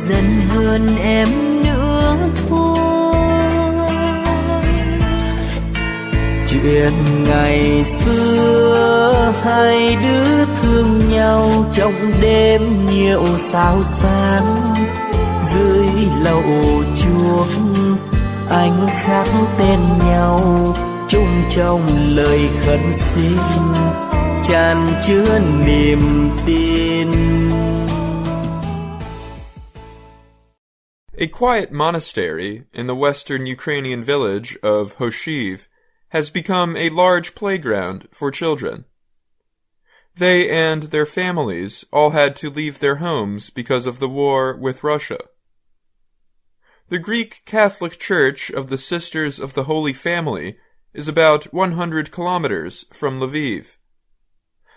dần hơn em nữa thôi. Chuyện ngày xưa hai đứa thương nhau trong đêm nhiều sao sáng, dưới lầu chuông anh khắc tên nhau chung trong lời khấn xin tràn chứa niềm tin. A quiet monastery in the western Ukrainian village of Hoshiv has become a large playground for children. They and their families all had to leave their homes because of the war with Russia. The Greek Catholic Church of the Sisters of the Holy Family is about 100 kilometers from Lviv.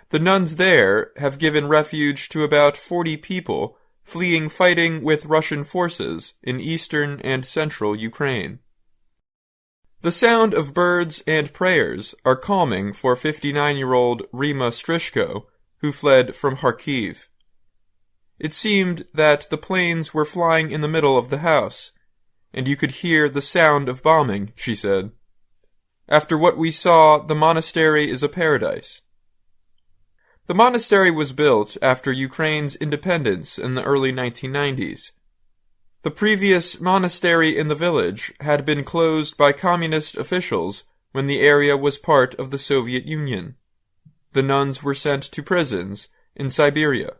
The nuns there have given refuge to about 40 people fleeing fighting with Russian forces in eastern and central Ukraine. The sound of birds and prayers are calming for 59-year-old Rima Strishko, who fled from Kharkiv. It seemed that the planes were flying in the middle of the house, and you could hear the sound of bombing, she said. After what we saw, the monastery is a paradise. The monastery was built after Ukraine's independence in the early 1990s. The previous monastery in the village had been closed by communist officials when the area was part of the Soviet Union. The nuns were sent to prisons in Siberia.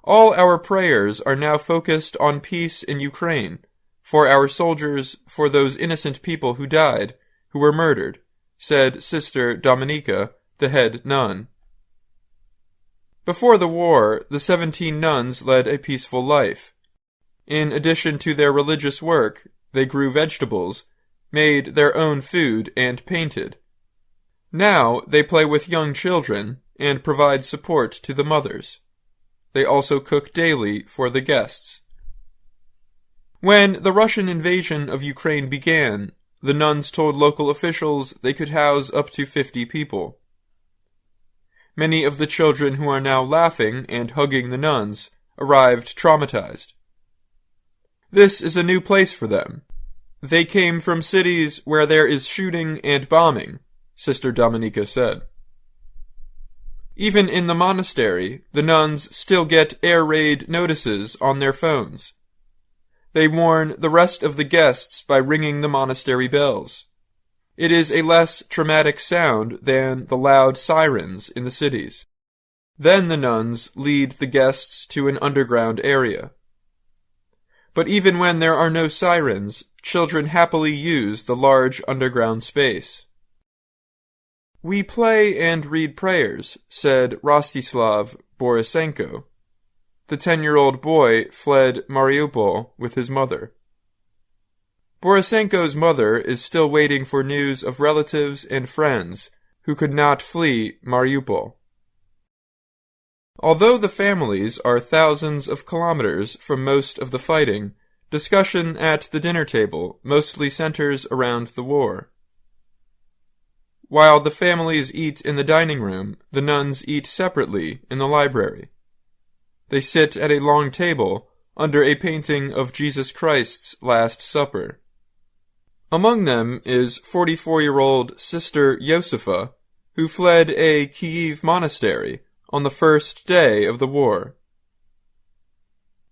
All our prayers are now focused on peace in Ukraine, for our soldiers, for those innocent people who died, who were murdered, said Sister Dominika, the head nun. Before the war, the 17 nuns led a peaceful life. In addition to their religious work, they grew vegetables, made their own food, and painted. Now they play with young children and provide support to the mothers. They also cook daily for the guests. When the Russian invasion of Ukraine began, the nuns told local officials they could house up to 50 people. Many of the children who are now laughing and hugging the nuns arrived traumatized. This is a new place for them. They came from cities where there is shooting and bombing, Sister Dominika said. Even in the monastery, the nuns still get air raid notices on their phones. They warn the rest of the guests by ringing the monastery bells. It is a less traumatic sound than the loud sirens in the cities. Then the nuns lead the guests to an underground area. But even when there are no sirens, children happily use the large underground space. We play and read prayers, said Rostislav Borisenko. The 10-year-old boy fled Mariupol with his mother. Borisenko's mother is still waiting for news of relatives and friends who could not flee Mariupol. Although the families are thousands of kilometers from most of the fighting, discussion at the dinner table mostly centers around the war. While the families eat in the dining room, the nuns eat separately in the library. They sit at a long table under a painting of Jesus Christ's Last Supper. Among them is 44-year-old Sister Josefa, who fled a Kyiv monastery on the first day of the war.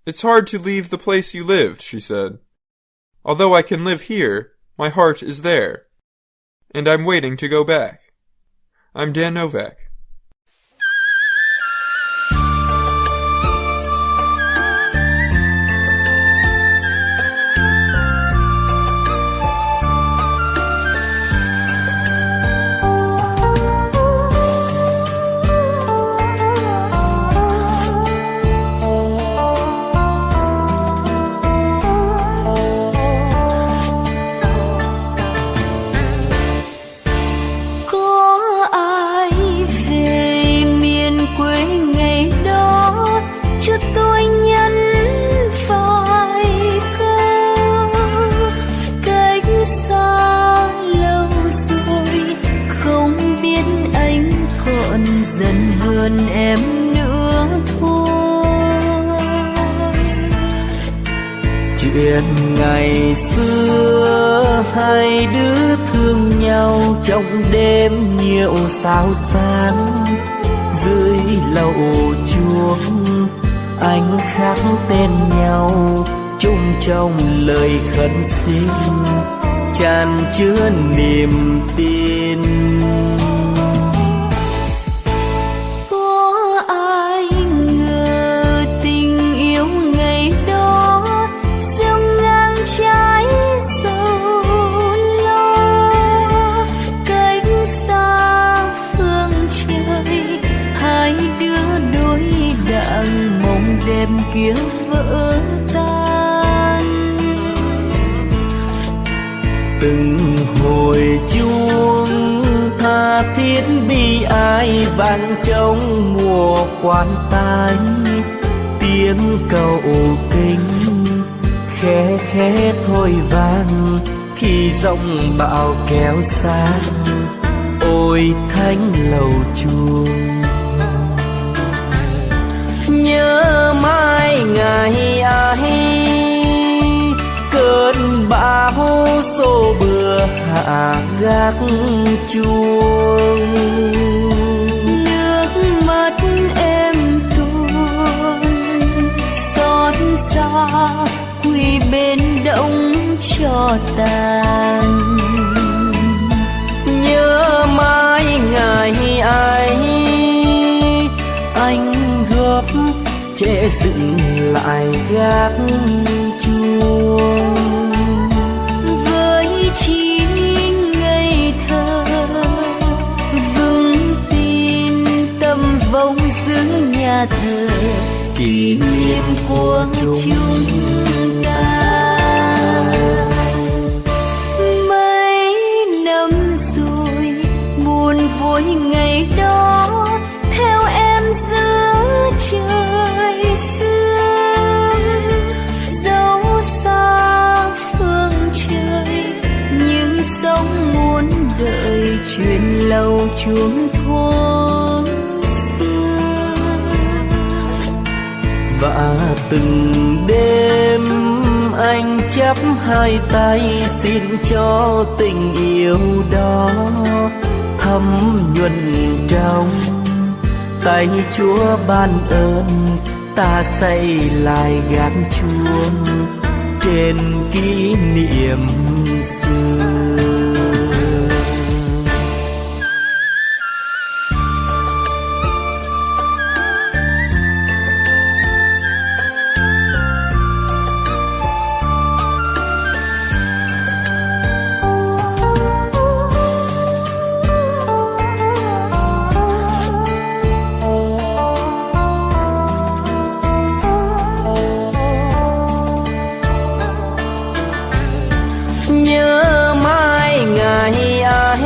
It's hard to leave the place you lived, she said. Although I can live here, my heart is there, and I'm waiting to go back. I'm Dan Novak. Dần hơn em nữa thôi. chuyện ngày xưa hai đứa thương nhau trong đêm nhiều sao sáng. Dưới lầu chuông anh khắc tên nhau chung trong lời khấn xin tràn chứa niềm tin. Có ai ngờ tình yêu ngày đó gieo ngang trái sâu lo, cách xa phương trời hai đứa đối đặng mộng đẹp kia vỡ tan. Từng hồi chuông tha thiết bi ai vang trong mùa quan tài, tiếng cầu kinh khẽ khẽ thôi vang khi giông bão kéo xa. Ôi thánh lầu chuông, nhớ mãi ngày ấy cơn bão xô bừa hạ gác chuông. Nước mắt em tuôn xót xa quỳ bên đống cho tàn. Nhớ mãi ngày ấy anh góp trẻ dựng lại gác chuông. Với trí ngây thơ vững tin tâm vong giữa nhà thờ, kỷ niệm của chúng ta. Mấy năm rồi buồn vui ngày đó theo em giữa trời sương. Dẫu xa phương trời nhưng sống muốn đợi chuyện lâu chuông thôn xưa. Và từng đêm anh chắp hai tay xin cho tình yêu đó thấm nhuần trong tay Chúa ban ơn. Ta xây lại gác chuông trên kỷ niệm xưa. Nhớ mãi ngày ấy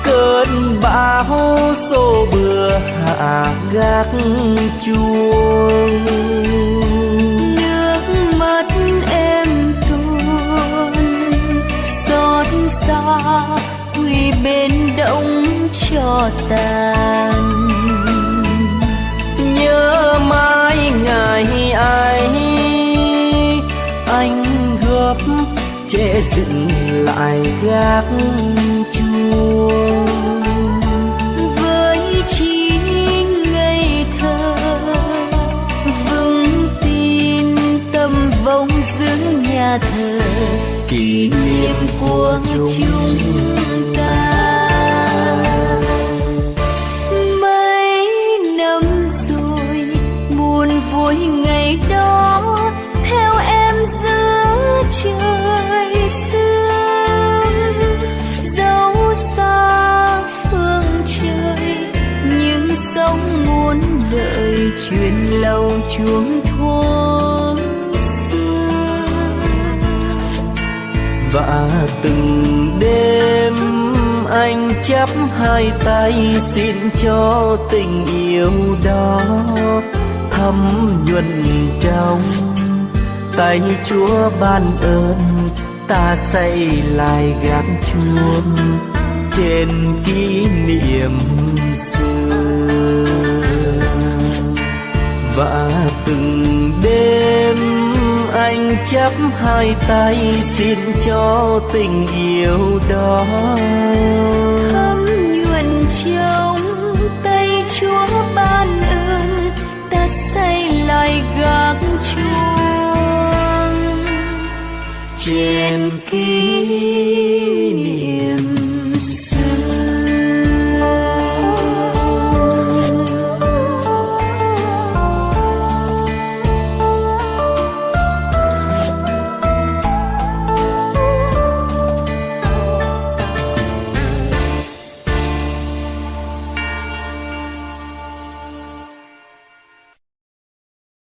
cơn bão xô bừa hạ gác chuông. Nước mắt em tuôn xót xa quỳ bên đống cho tàn. Nhớ mãi ngày ấy anh góp trẻ dựng lại gác chuông. Với trí ngây thơ vững tin tâm vong giữa nhà thờ, kỷ niệm của chúng ta. Mấy năm rồi buồn vui ngày đó theo em giữa trời sương. Dẫu xa phương trời nhưng sống muốn đợi chuyện lâu chuông thôn xưa. Và từng đêm anh chắp hai tay xin cho tình yêu đó thấm nhuần trong tay Chúa ban ơn. Ta xây lại gác chuông trên kỷ niệm xưa. Và từng đêm anh chắp hai tay xin cho tình yêu đó. Khâm nhuần trong tay Chúa ban ơn, ta xây lại gác chuông. Trên kia